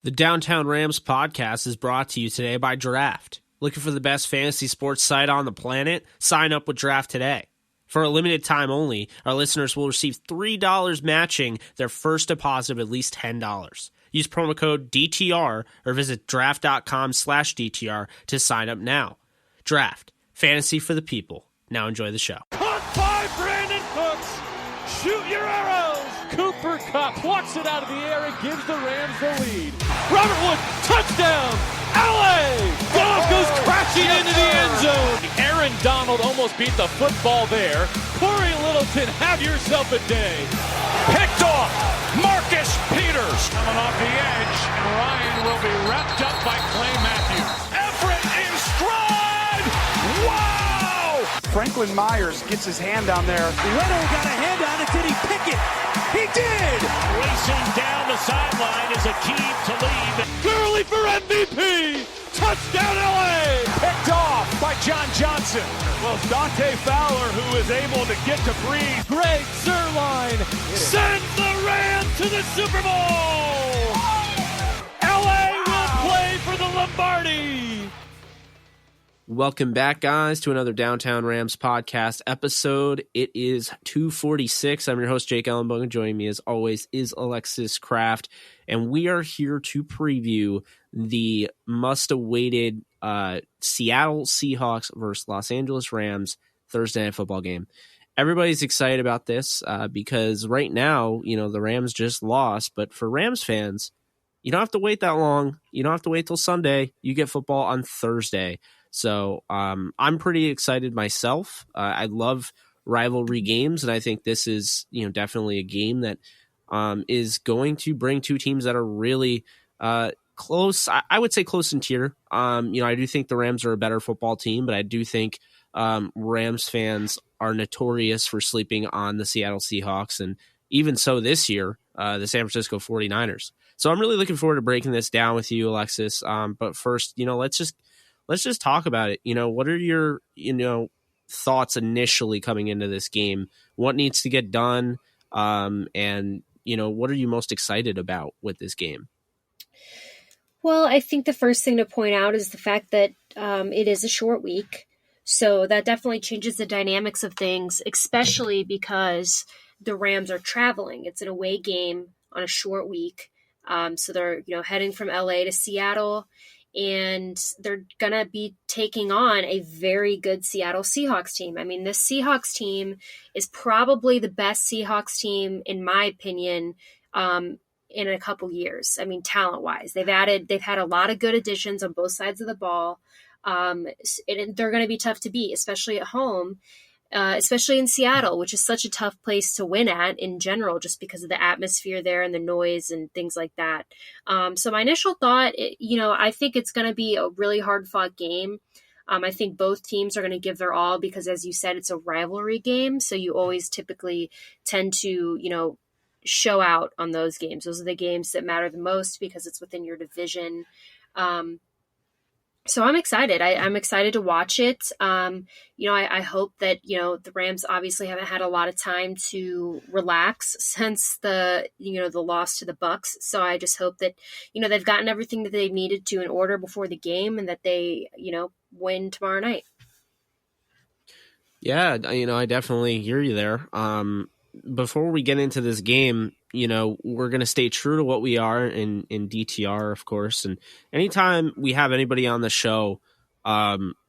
The Downtown Rams podcast is brought to you today by Draft. Looking for the best fantasy sports site on the planet? Sign up with Draft today. For a limited time only, our listeners will receive $3 matching their first deposit of at least $10. Use promo code DTR or visit draft.com/DTR to sign up now. Draft. Fantasy for the people. Now enjoy the show. Caught by Brandon Cooks. Shoot your arrows. Cooper Kupp plucks it out of the air and gives the Rams the lead. Robert Wood, touchdown. LA. Goff goes crashing into the end zone. Aaron Donald almost beat the football there. Corey Littleton, have yourself a day. Picked off. Marcus Peters coming off the edge. And Ryan will be wrapped up by Clay Matthews. Everett in stride. Wow. Franklin Myers gets his hand down there. Leto got a hand on it. Did he pick it? He did! Racing down the sideline is a key to lead. Gurley for MVP! Touchdown LA! Picked off by John Johnson. Well, it's Dante Fowler who is able to get to Breeze. Greg Zuerlein sends the Rams to the Super Bowl! LA will play for the Lombardi! Welcome back, guys, to another Downtown Rams podcast episode. It is 246. I'm your host, Jake Ellenbogen. Joining me, as always, is Alexis Kraft, and we are here to preview the must-awaited Seattle Seahawks versus Los Angeles Rams Thursday Night Football game. Everybody's excited about this because right now, the Rams just lost, but for Rams fans, you don't have to wait that long. You don't have to wait till Sunday. You get football on Thursday. So I'm pretty excited myself. I love rivalry games, and I think this is definitely a game that is going to bring two teams that are really close. I would say close in tier. I do think the Rams are a better football team, but I do think Rams fans are notorious for sleeping on the Seattle Seahawks, and even so this year, the San Francisco 49ers. So I'm really looking forward to breaking this down with you, Alexis. But first, let's just talk about it. What are your, thoughts initially coming into this game? What needs to get done? And what are you most excited about with this game? Well, I think the first thing to point out is the fact that it is a short week. So that definitely changes the dynamics of things, especially because the Rams are traveling. It's an away game on a short week. So they're, heading from LA to Seattle, and they're going to be taking on a very good Seattle Seahawks team. I mean, this Seahawks team is probably the best Seahawks team, in my opinion, in a couple years. I mean, talent-wise. They've had a lot of good additions on both sides of the ball. And they're going to be tough to beat, especially at home. Especially in Seattle, which is such a tough place to win at in general, just because of the atmosphere there and the noise and things like that. So my initial thought, I think it's going to be a really hard-fought game. I think both teams are going to give their all because, as you said, it's a rivalry game. So you always typically tend to, show out on those games. Those are the games that matter the most because it's within your division. So I'm excited. I'm excited to watch it. I hope that, the Rams obviously haven't had a lot of time to relax since the loss to the Bucks. So I just hope that, they've gotten everything that they needed to in order before the game and that they, win tomorrow night. Yeah, I definitely hear you there. Before we get into this game, we're going to stay true to what we are in DTR, of course. And anytime we have anybody on the show,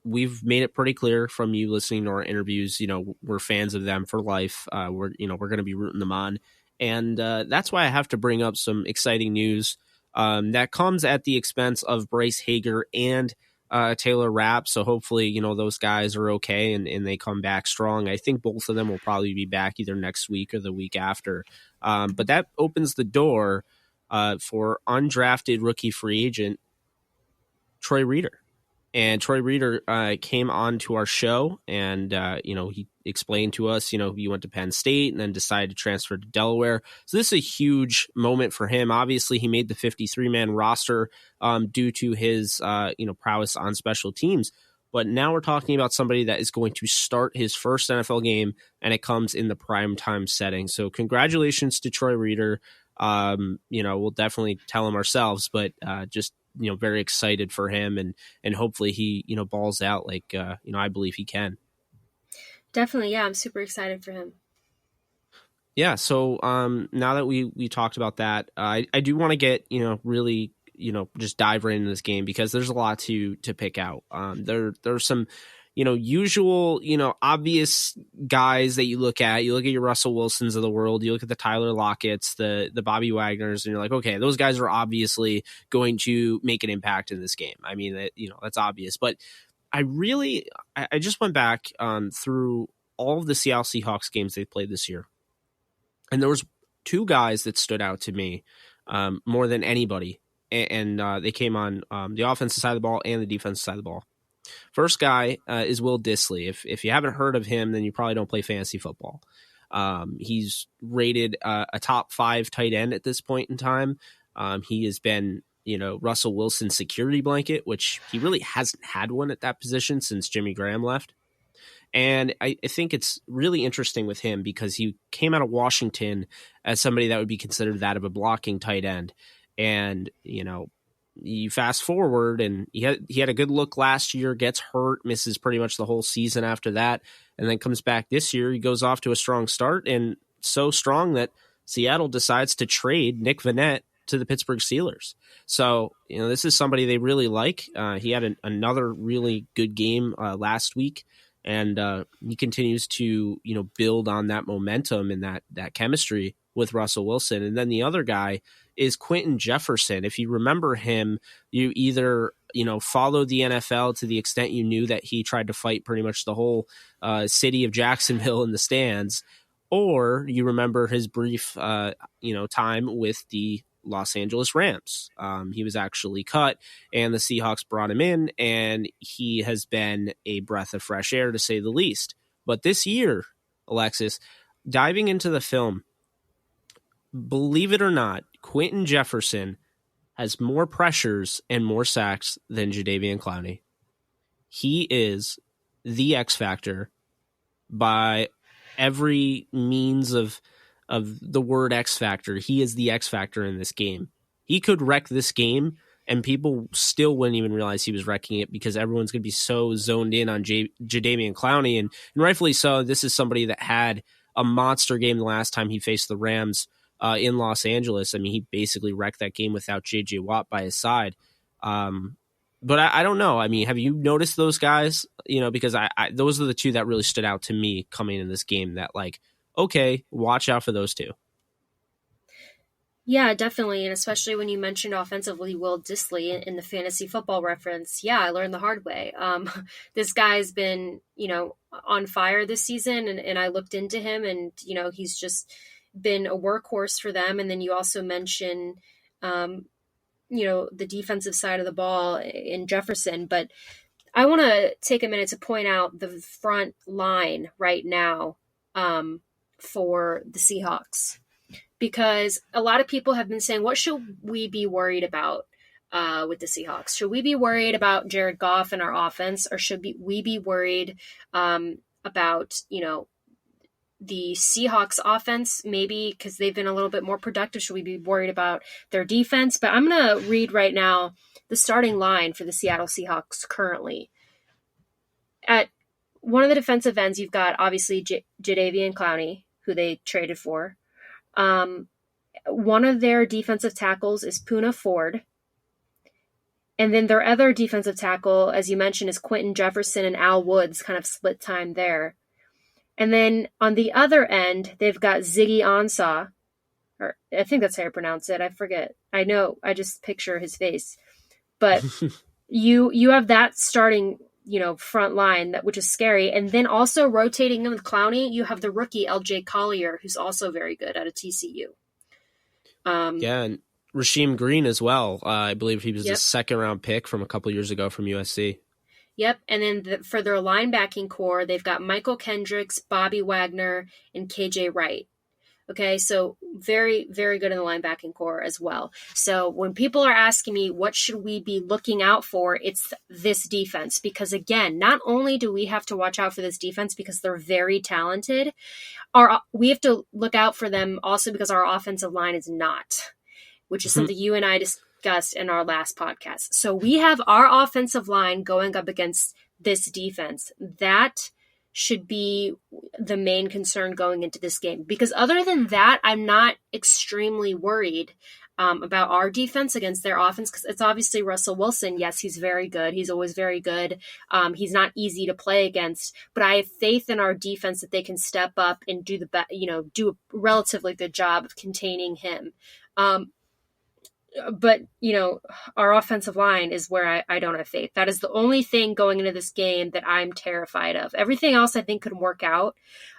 we've made it pretty clear from you listening to our interviews, we're fans of them for life. We're going to be rooting them on. And that's why I have to bring up some exciting news that comes at the expense of Bryce Hager and Taylor Rapp. So hopefully, those guys are okay and they come back strong. I think both of them will probably be back either next week or the week after. But that opens the door for undrafted rookie free agent Troy Reeder. And Troy Reeder came on to our show and, he explained to us, he went to Penn State and then decided to transfer to Delaware. So this is a huge moment for him. Obviously, he made the 53-man roster due to his, prowess on special teams. But now we're talking about somebody that is going to start his first NFL game, and it comes in the primetime setting. So congratulations to Troy Reeder. we'll definitely tell him ourselves, but just, very excited for him, and hopefully he, balls out like, I believe he can. Definitely. Yeah. I'm super excited for him. Yeah. So now that we talked about that, I do want to get, really, just dive right into this game, because there's a lot to pick out. There's some, usual, obvious guys that you look at your Russell Wilsons of the world, you look at the Tyler Lockett's, the Bobby Wagners, and you're like, okay, those guys are obviously going to make an impact in this game. I mean, that's obvious, but I just went back through all of the Seattle Seahawks games they've played this year. And there was two guys that stood out to me more than anybody. And they came on the offensive side of the ball and the defensive side of the ball. First guy is Will Dissly. If you haven't heard of him, then you probably don't play fantasy football. He's rated a top 5 tight end at this point in time. He has been, Russell Wilson's security blanket, which he really hasn't had one at that position since Jimmy Graham left. And I think it's really interesting with him because he came out of Washington as somebody that would be considered that of a blocking tight end. And, you fast forward, and he had a good look last year, gets hurt, misses pretty much the whole season after that, and then comes back this year. He goes off to a strong start, and so strong that Seattle decides to trade Nick Vannett to the Pittsburgh Steelers. So, this is somebody they really like. He had another really good game last week. And he continues to, build on that momentum and that chemistry with Russell Wilson. And then the other guy is Quentin Jefferson. If you remember him, you either, followed the NFL to the extent you knew that he tried to fight pretty much the whole city of Jacksonville in the stands, or you remember his brief, time with the Los Angeles Rams. He was actually cut, and the Seahawks brought him in, and he has been a breath of fresh air, to say the least. But this year, Alexis, diving into the film, believe it or not, Quentin Jefferson has more pressures and more sacks than Jadeveon Clowney. He is the X factor by every means of the word X factor. He is the X factor in this game. He could wreck this game, and people still wouldn't even realize he was wrecking it, because everyone's going to be so zoned in on Jadeveon Clowney, and rightfully so. This is somebody that had a monster game the last time he faced the Rams in Los Angeles. I mean, he basically wrecked that game without J.J. Watt by his side. But I don't know. I mean, have you noticed those guys? Because I those are the two that really stood out to me coming in this game, that like, okay, watch out for those two. Yeah, definitely. And especially when you mentioned offensively Will Dissly in the fantasy football reference. Yeah, I learned the hard way. This guy's been, on fire this season, and I looked into him, and, he's just been a workhorse for them. And then you also mention, the defensive side of the ball in Jefferson. But I want to take a minute to point out the front line right now for the Seahawks, because a lot of people have been saying, what should we be worried about with the Seahawks? Should we be worried about Jared Goff and our offense, or should we be worried about, the Seahawks offense, maybe because they've been a little bit more productive? Should we be worried about their defense? But I'm going to read right now the starting line for the Seattle Seahawks currently. At one of the defensive ends, you've got obviously Jadeveon Clowney, who they traded for. One of their defensive tackles is Poona Ford. And then their other defensive tackle, as you mentioned, is Quentin Jefferson, and Al Woods kind of split time there. And then on the other end, they've got Ziggy Ansah, or I think that's how you pronounce it. I forget. I know. I just picture his face. But you have that starting, front line, which is scary. And then also rotating in with Clowney, you have the rookie LJ Collier, who's also very good out of TCU. And Rasheem Green as well. I believe he was a second-round pick from a couple years ago from USC. Yep, and then for their linebacking core, they've got Michael Kendricks, Bobby Wagner, and KJ Wright. Okay, so very, very good in the linebacking core as well. So when people are asking me what should we be looking out for, it's this defense. Because again, not only do we have to watch out for this defense because they're very talented, we have to look out for them also because our offensive line is not, which is something you and I discussed in our last podcast. So we have our offensive line going up against this defense. That should be the main concern going into this game. Because other than that, I'm not extremely worried about our defense against their offense, because it's obviously Russell Wilson. Yes, he's very good. He's always very good. He's not easy to play against, but I have faith in our defense that they can step up and do do a relatively good job of containing him. But, our offensive line is where I don't have faith. That is the only thing going into this game that I'm terrified of. Everything else I think could work out.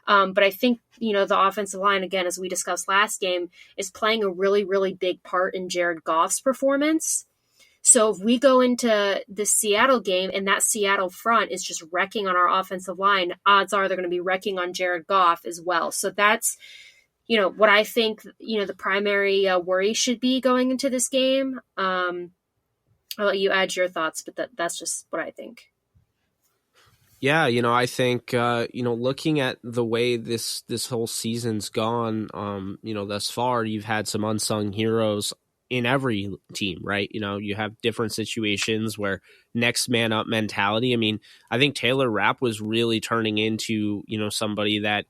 But I think, the offensive line, again, as we discussed last game, is playing a really, really big part in Jared Goff's performance. So if we go into the Seattle game and that Seattle front is just wrecking on our offensive line, odds are they're going to be wrecking on Jared Goff as well. So that's what I think, the primary worry should be going into this game. I'll let you add your thoughts, but that's just what I think. Yeah, I think, looking at the way this whole season's gone, thus far, you've had some unsung heroes in every team, right? You have different situations where next man up mentality. I mean, I think Taylor Rapp was really turning into, somebody that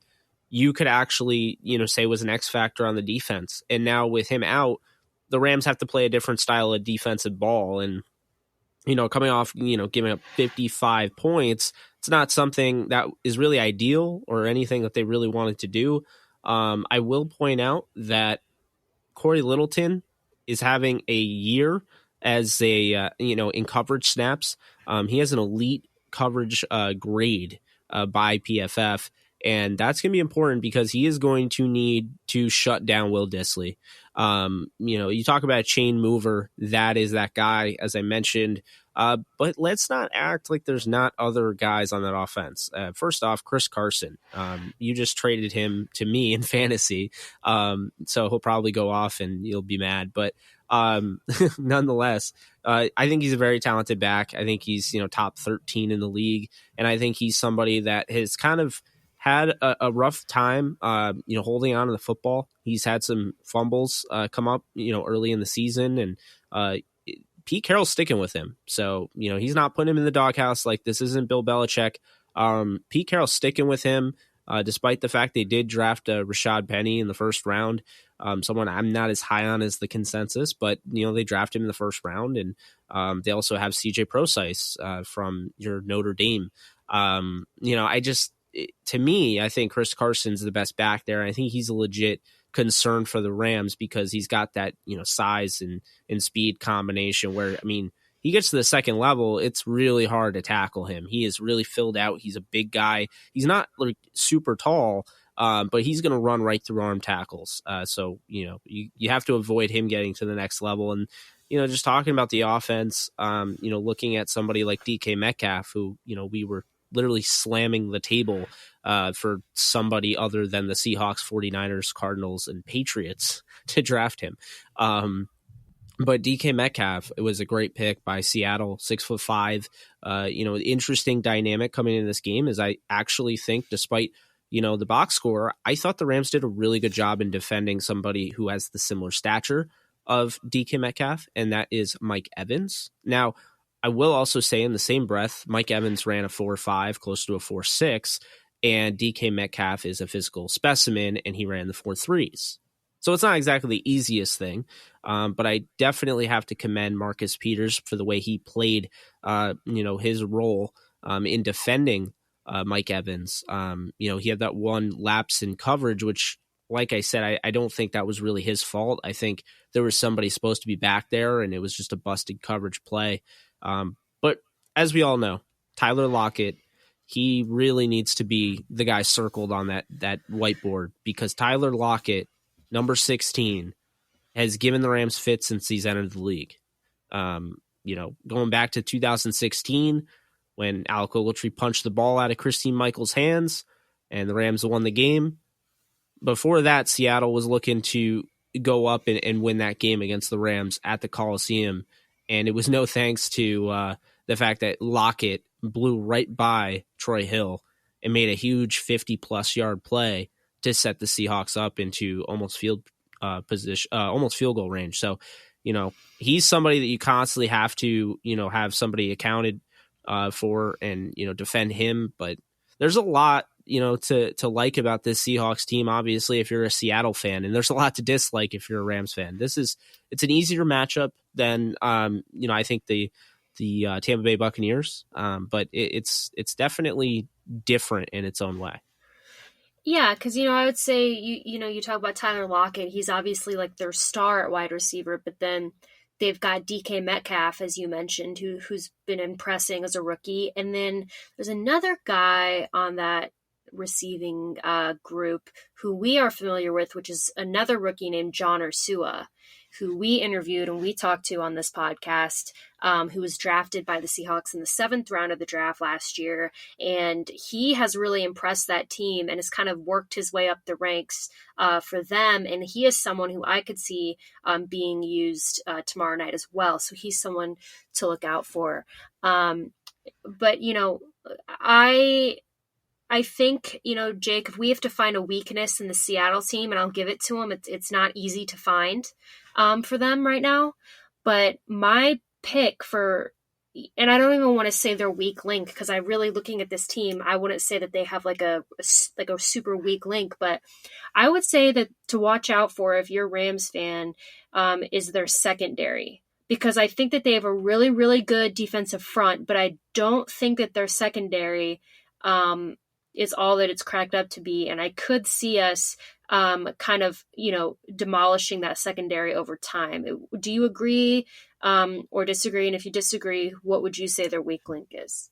you could actually, say was an X factor on the defense. And now with him out, the Rams have to play a different style of defensive ball. And, coming off, giving up 55 points, it's not something that is really ideal or anything that they really wanted to do. I will point out that Corey Littleton is having a year as a, in coverage snaps. He has an elite coverage grade by PFF. And that's going to be important because he is going to need to shut down Will Dissly. You talk about a chain mover. That is that guy, as I mentioned. But let's not act like there's not other guys on that offense. First off, Chris Carson. You just traded him to me in fantasy. So he'll probably go off and you'll be mad. But nonetheless, I think he's a very talented back. I think he's, top 13 in the league. And I think he's somebody that has kind of had a rough time, holding on to the football. He's had some fumbles come up, early in the season, and Pete Carroll's sticking with him. So, he's not putting him in the doghouse. Like, this isn't Bill Belichick. Pete Carroll's sticking with him, despite the fact they did draft Rashad Penny in the first round. Someone I'm not as high on as the consensus, but, they drafted him in the first round, and they also have CJ Prosise from your Notre Dame. To me, I think Chris Carson's the best back there. I think he's a legit concern for the Rams because he's got that, size and speed combination where, he gets to the second level, it's really hard to tackle him. He is really filled out. He's a big guy. He's not like super tall, but he's going to run right through arm tackles. So, you have to avoid him getting to the next level. And, just talking about the offense, looking at somebody like DK Metcalf, who, we were literally slamming the table for somebody other than the Seahawks, 49ers, Cardinals, and Patriots to draft him. But DK Metcalf, it was a great pick by Seattle, 6'5". Interesting dynamic coming into this game is I actually think, despite, the box score, I thought the Rams did a really good job in defending somebody who has the similar stature of DK Metcalf, and that is Mike Evans. Now, I will also say in the same breath, Mike Evans ran a 4.5, close to a 4.6, and DK Metcalf is a physical specimen, and he ran the 4.3s. So it's not exactly the easiest thing, but I definitely have to commend Marcus Peters for the way he played, his role in defending Mike Evans. He had that one lapse in coverage, which, like I said, I don't think that was really his fault. I think there was somebody supposed to be back there, and it was just a busted coverage play. But as we all know, Tyler Lockett, he really needs to be the guy circled on that whiteboard, because Tyler Lockett, number 16, has given the Rams fits since he's entered the league. Going back to 2016, when Alec Ogletree punched the ball out of Christine Michael's hands and the Rams won the game, before that, Seattle was looking to go up and win that game against the Rams at the Coliseum. And it was no thanks to the fact that Lockett blew right by Troy Hill and made a huge 50-plus yard play to set the Seahawks up into almost field goal range. So, he's somebody that you constantly have to, have somebody accounted for and, defend him. But there's a lot, to like about this Seahawks team, obviously, if you're a Seattle fan, and there's a lot to dislike if you're a Rams fan. It's an easier matchup than, I think the Tampa Bay Buccaneers, but it's definitely different in its own way. Yeah, because, I would say, you talk about Tyler Lockett. He's obviously like their star at wide receiver, but then they've got DK Metcalf, as you mentioned, who's been impressing as a rookie. And then there's another guy on that receiving group who we are familiar with, which is another rookie named John Ursua, who we interviewed and we talked to on this podcast, who was drafted by the Seahawks in the 7th round of the draft last year. And he has really impressed that team and has kind of worked his way up the ranks for them. And he is someone who I could see being used tomorrow night as well. So he's someone to look out for. But, I think, Jake, if we have to find a weakness in the Seattle team, and I'll give it to them, it's not easy to find for them right now. But my pick and I don't even want to say their weak link, because I really, looking at this team, I wouldn't say that they have like a super weak link, but I would say that to watch out for, if you're a Rams fan, is their secondary. Because I think that they have a really, really good defensive front, but I don't think that their secondary is all that it's cracked up to be. And I could see us kind of, demolishing that secondary over time. Do you agree or disagree? And if you disagree, what would you say their weak link is?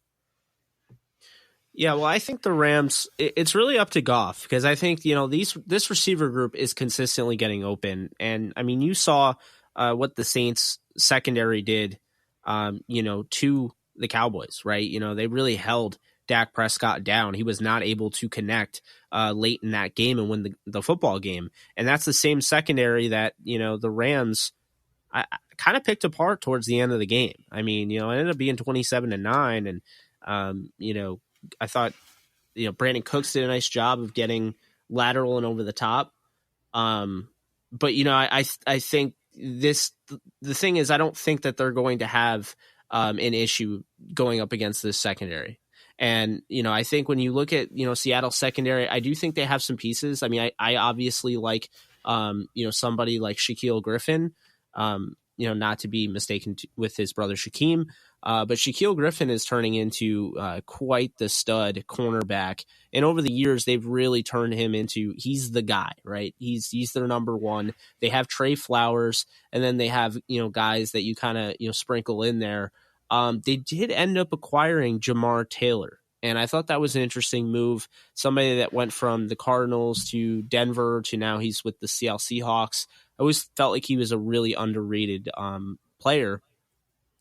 Yeah, well, I think the Rams, it's really up to Goff, because I think, this receiver group is consistently getting open. And I mean, you saw what the Saints secondary did, to the Cowboys, right? They really held Dak Prescott down. He was not able to connect late in that game and win the football game. And that's the same secondary that, the Rams I kind of picked apart towards the end of the game. I mean, it ended up being 27-9. And, I thought, Brandon Cooks did a nice job of getting lateral and over the top. But, I think the thing is, I don't think that they're going to have an issue going up against this secondary. And, I think when you look at, Seattle secondary, I do think they have some pieces. I mean, I obviously like, somebody like Shaquille Griffin, not to be mistaken with his brother Shaquem. But Shaquille Griffin is turning into quite the stud cornerback. And over the years, they've really turned him into, he's the guy, right? He's their number one. They have Trey Flowers, and then they have, guys that you kind of, sprinkle in there. They did end up acquiring Jamar Taylor, and I thought that was an interesting move. Somebody that went from the Cardinals to Denver to now he's with the Seattle Seahawks. I always felt like he was a really underrated player,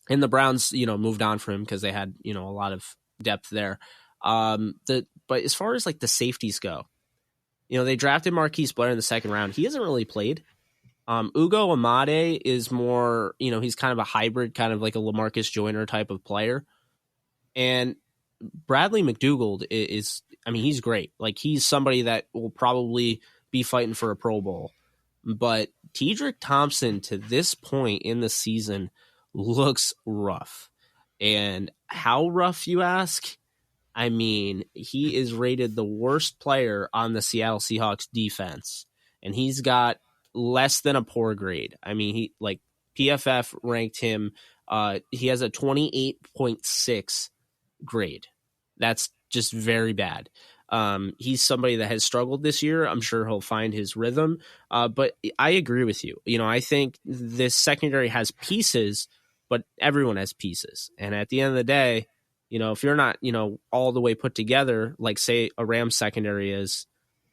and the Browns, moved on for him because they had, a lot of depth there. But as far as like the safeties go, they drafted Marquise Blair in the 2nd round. He hasn't really played. Ugo Amade is more, he's kind of a hybrid, kind of like a LaMarcus Joyner type of player. And Bradley McDougald is, he's great. Like, he's somebody that will probably be fighting for a Pro Bowl. But Tedrick Thompson, to this point in the season, looks rough. And how rough, you ask? He is rated the worst player on the Seattle Seahawks defense. And he's got less than a poor grade. He PFF ranked him. He has a 28.6 grade. That's just very bad. He's somebody that has struggled this year. I'm sure he'll find his rhythm. But I agree with you. I think this secondary has pieces, but everyone has pieces. And at the end of the day, if you're not, all the way put together, like say a Rams secondary is,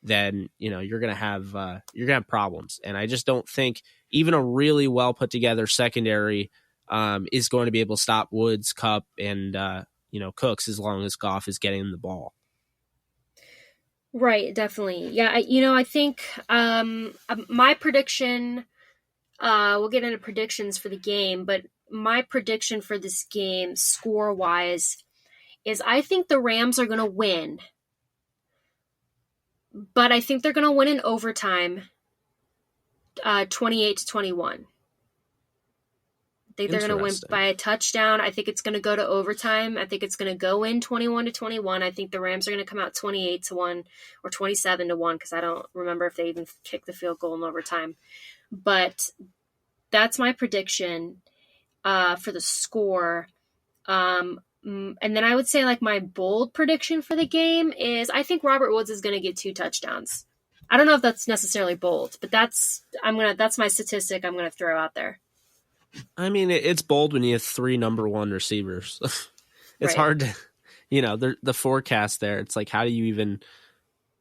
then you're gonna have problems. And I just don't think even a really well put together secondary is going to be able to stop Woods, Kupp, and Cooks as long as Goff is getting the ball. Right, definitely. Yeah, I think my prediction, we'll get into predictions for the game, but my prediction for this game, score-wise, is I think the Rams are going to win, but I think they're going to win in overtime, 28-21. I think they're going to win by a touchdown. I think it's going to go to overtime. I think it's going to go in 21-21. I think the Rams are going to come out 28-1 or 27-1 because I don't remember if they even kicked the field goal in overtime. But that's my prediction for the score. And then I would say like my bold prediction for the game is I think Robert Woods is going to get 2 touchdowns. I don't know if that's necessarily bold, but that's my statistic I'm going to throw out there. I mean, it's bold when you have 3 number 1 receivers. It's hard to, the forecast there. It's like, how do you even?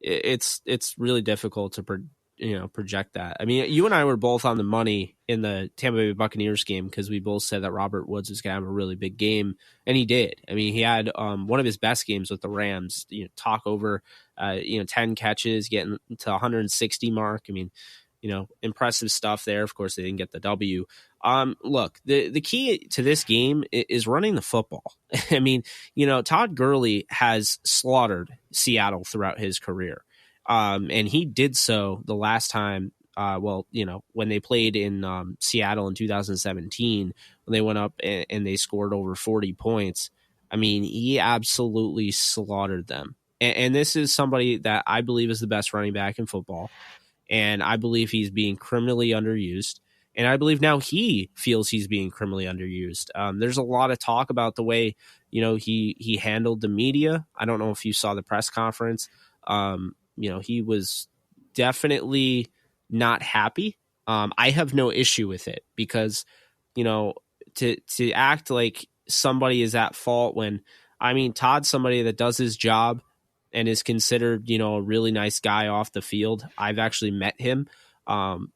It's really difficult to project that. I mean, you and I were both on the money in the Tampa Bay Buccaneers game because we both said that Robert Woods was going to have a really big game, and he did. I mean, he had one of his best games with the Rams. Talk over 10 catches, getting to 160 mark. I mean, impressive stuff there. Of course, they didn't get the W. Look, the key to this game is running the football. I mean, Todd Gurley has slaughtered Seattle throughout his career. And he did so the last time, when they played in Seattle in 2017, when they went up and they scored over 40 points. I mean, he absolutely slaughtered them. And this is somebody that I believe is the best running back in football. And I believe he's being criminally underused. And I believe now he feels he's being criminally underused. There's a lot of talk about the way, he handled the media. I don't know if you saw the press conference. He was definitely not happy. I have no issue with it because, to act like somebody is at fault when, Todd's somebody that does his job and is considered, a really nice guy off the field. I've actually met him.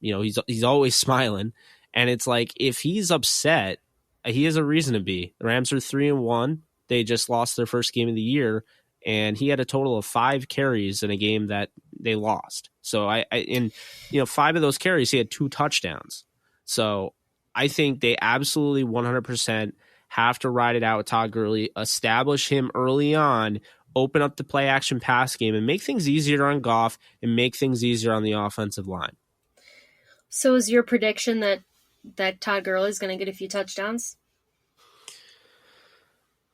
He's always smiling, and it's like if he's upset, he has a reason to be. The Rams are 3-1. They just lost their first game of the year, and he had a total of 5 carries in a game that they lost. So in 5 of those carries, he had 2 touchdowns. So I think they absolutely 100% have to ride it out with Todd Gurley, establish him early on, open up the play action pass game, and make things easier on Goff and make things easier on the offensive line. So is your prediction that Todd Gurley is going to get a few touchdowns?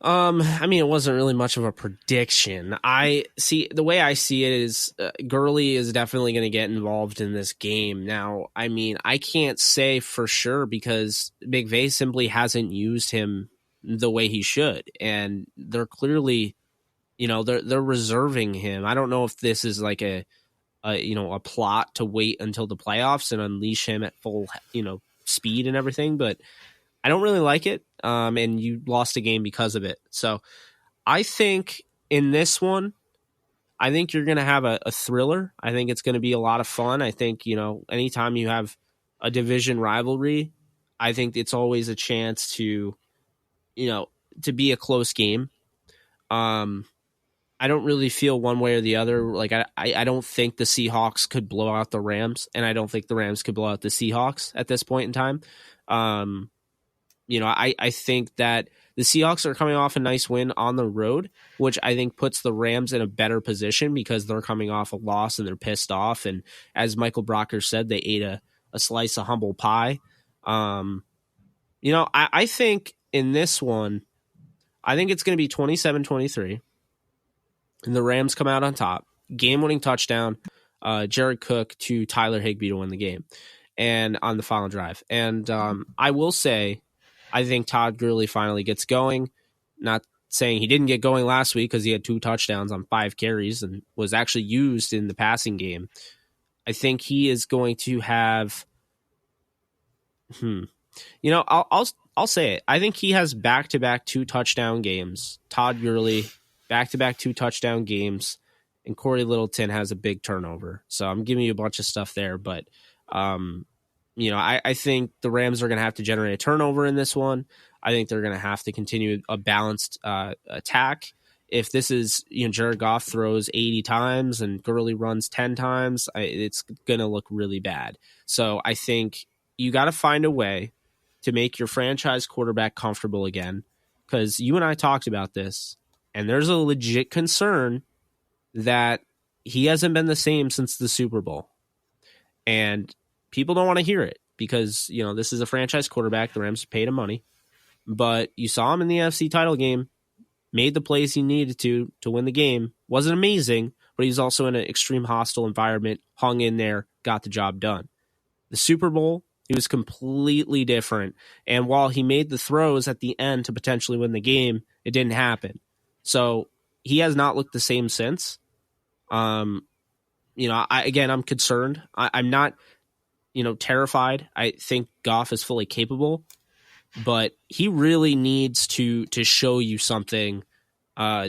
It wasn't really much of a prediction. The way I see it is Gurley is definitely going to get involved in this game. Now, I can't say for sure because McVay simply hasn't used him the way he should. And they're clearly, they're reserving him. I don't know if this is like a plot to wait until the playoffs and unleash him at full, speed and everything, but I don't really like it. And you lost a game because of it. So I think in this one, I think you're going to have a thriller. I think it's going to be a lot of fun. I think, anytime you have a division rivalry, I think it's always a chance to be a close game. I don't really feel one way or the other. Like I don't think the Seahawks could blow out the Rams, and I don't think the Rams could blow out the Seahawks at this point in time. I think that the Seahawks are coming off a nice win on the road, which I think puts the Rams in a better position because they're coming off a loss and they're pissed off. And as Michael Brocker said, they ate a slice of humble pie. I think in this one, I think it's going to be 27-23. And the Rams come out on top. Game-winning touchdown, Jared Cook to Tyler Higbee to win the game, and on the final drive. And I will say, I think Todd Gurley finally gets going. Not saying he didn't get going last week because he had 2 touchdowns on 5 carries and was actually used in the passing game. I think he is going to have. I'll say it. I think he has back-to-back 2 touchdown games. Todd Gurley. Back-to-back 2 touchdown games, and Corey Littleton has a big turnover. So I'm giving you a bunch of stuff there, but I think the Rams are going to have to generate a turnover in this one. I think they're going to have to continue a balanced attack, if this is, Jared Goff throws 80 times and Gurley runs 10 times, it's going to look really bad. So I think you got to find a way to make your franchise quarterback comfortable again, because you and I talked about this, and there's a legit concern that he hasn't been the same since the Super Bowl. And people don't want to hear it because, this is a franchise quarterback. The Rams paid him money. But you saw him in the NFC title game, made the plays he needed to win the game. Wasn't amazing, but he's also in an extreme hostile environment, hung in there, got the job done. The Super Bowl, he was completely different. And while he made the throws at the end to potentially win the game, it didn't happen. So he has not looked the same since. I'm concerned. I'm not, terrified. I think Goff is fully capable, but he really needs to show you something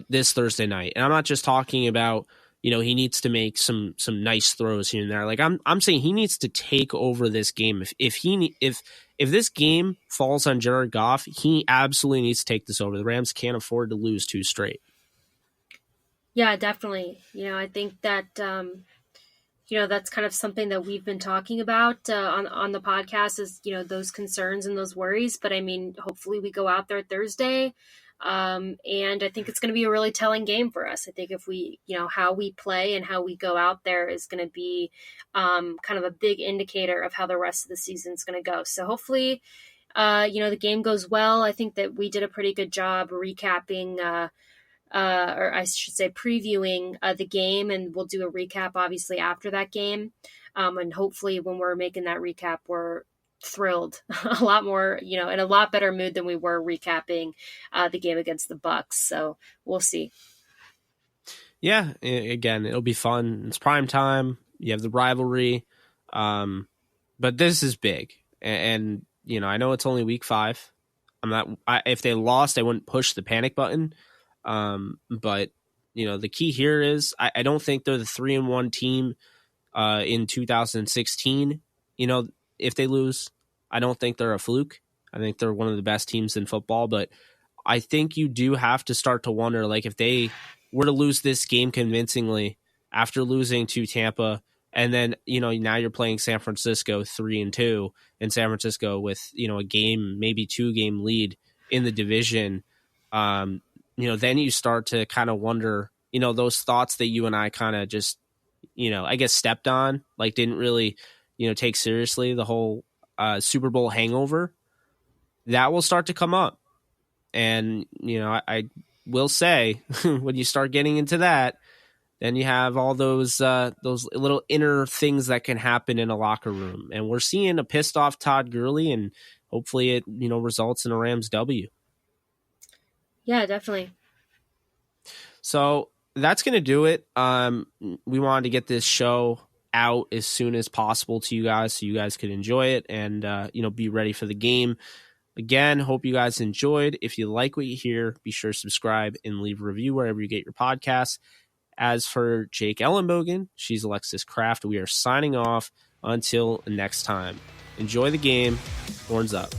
this Thursday night. And I'm not just talking about, he needs to make some nice throws here and there. Like I'm saying he needs to take over this game. If this game falls on Jared Goff, he absolutely needs to take this over. The Rams can't afford to lose 2 straight. Yeah, definitely. I think that, that's kind of something that we've been talking about on the podcast is, those concerns and those worries. But I mean, hopefully we go out there Thursday. And I think it's going to be a really telling game for us. I think if we, how we play and how we go out there is going to be kind of a big indicator of how the rest of the season is going to go. So hopefully, the game goes well. I think that we did a pretty good job recapping, or I should say previewing the game, and we'll do a recap obviously after that game. And hopefully when we're making that recap, we're thrilled a lot more, in a lot better mood than we were recapping the game against the Bucks. So we'll see. Yeah, again, it'll be fun. It's prime time. You have the rivalry, but this is big. And I know it's only week 5. If they lost, I wouldn't push the panic button. But the key here is I don't think they're the 3-1 team in 2016. If they lose, I don't think they're a fluke. I think they're one of the best teams in football, but I think you do have to start to wonder, like, if they were to lose this game convincingly after losing to Tampa, and then, now you're playing San Francisco 3-2, and San Francisco with, a game, maybe 2-game lead in the division, then you start to kind of wonder, those thoughts that you and I kind of just, I guess stepped on, like didn't really, take seriously, the whole Super Bowl hangover, that will start to come up. And, I will say when you start getting into that, then you have all those little inner things that can happen in a locker room. And we're seeing a pissed off Todd Gurley, and hopefully it, results in a Rams W. Yeah, definitely. So that's going to do it. We wanted to get this show out as soon as possible to you guys so you guys could enjoy it and, be ready for the game. Again, hope you guys enjoyed. If you like what you hear, be sure to subscribe and leave a review wherever you get your podcasts. As for Jake Ellenbogen, she's Alexis Kraft. We are signing off until next time. Enjoy the game. Horns up.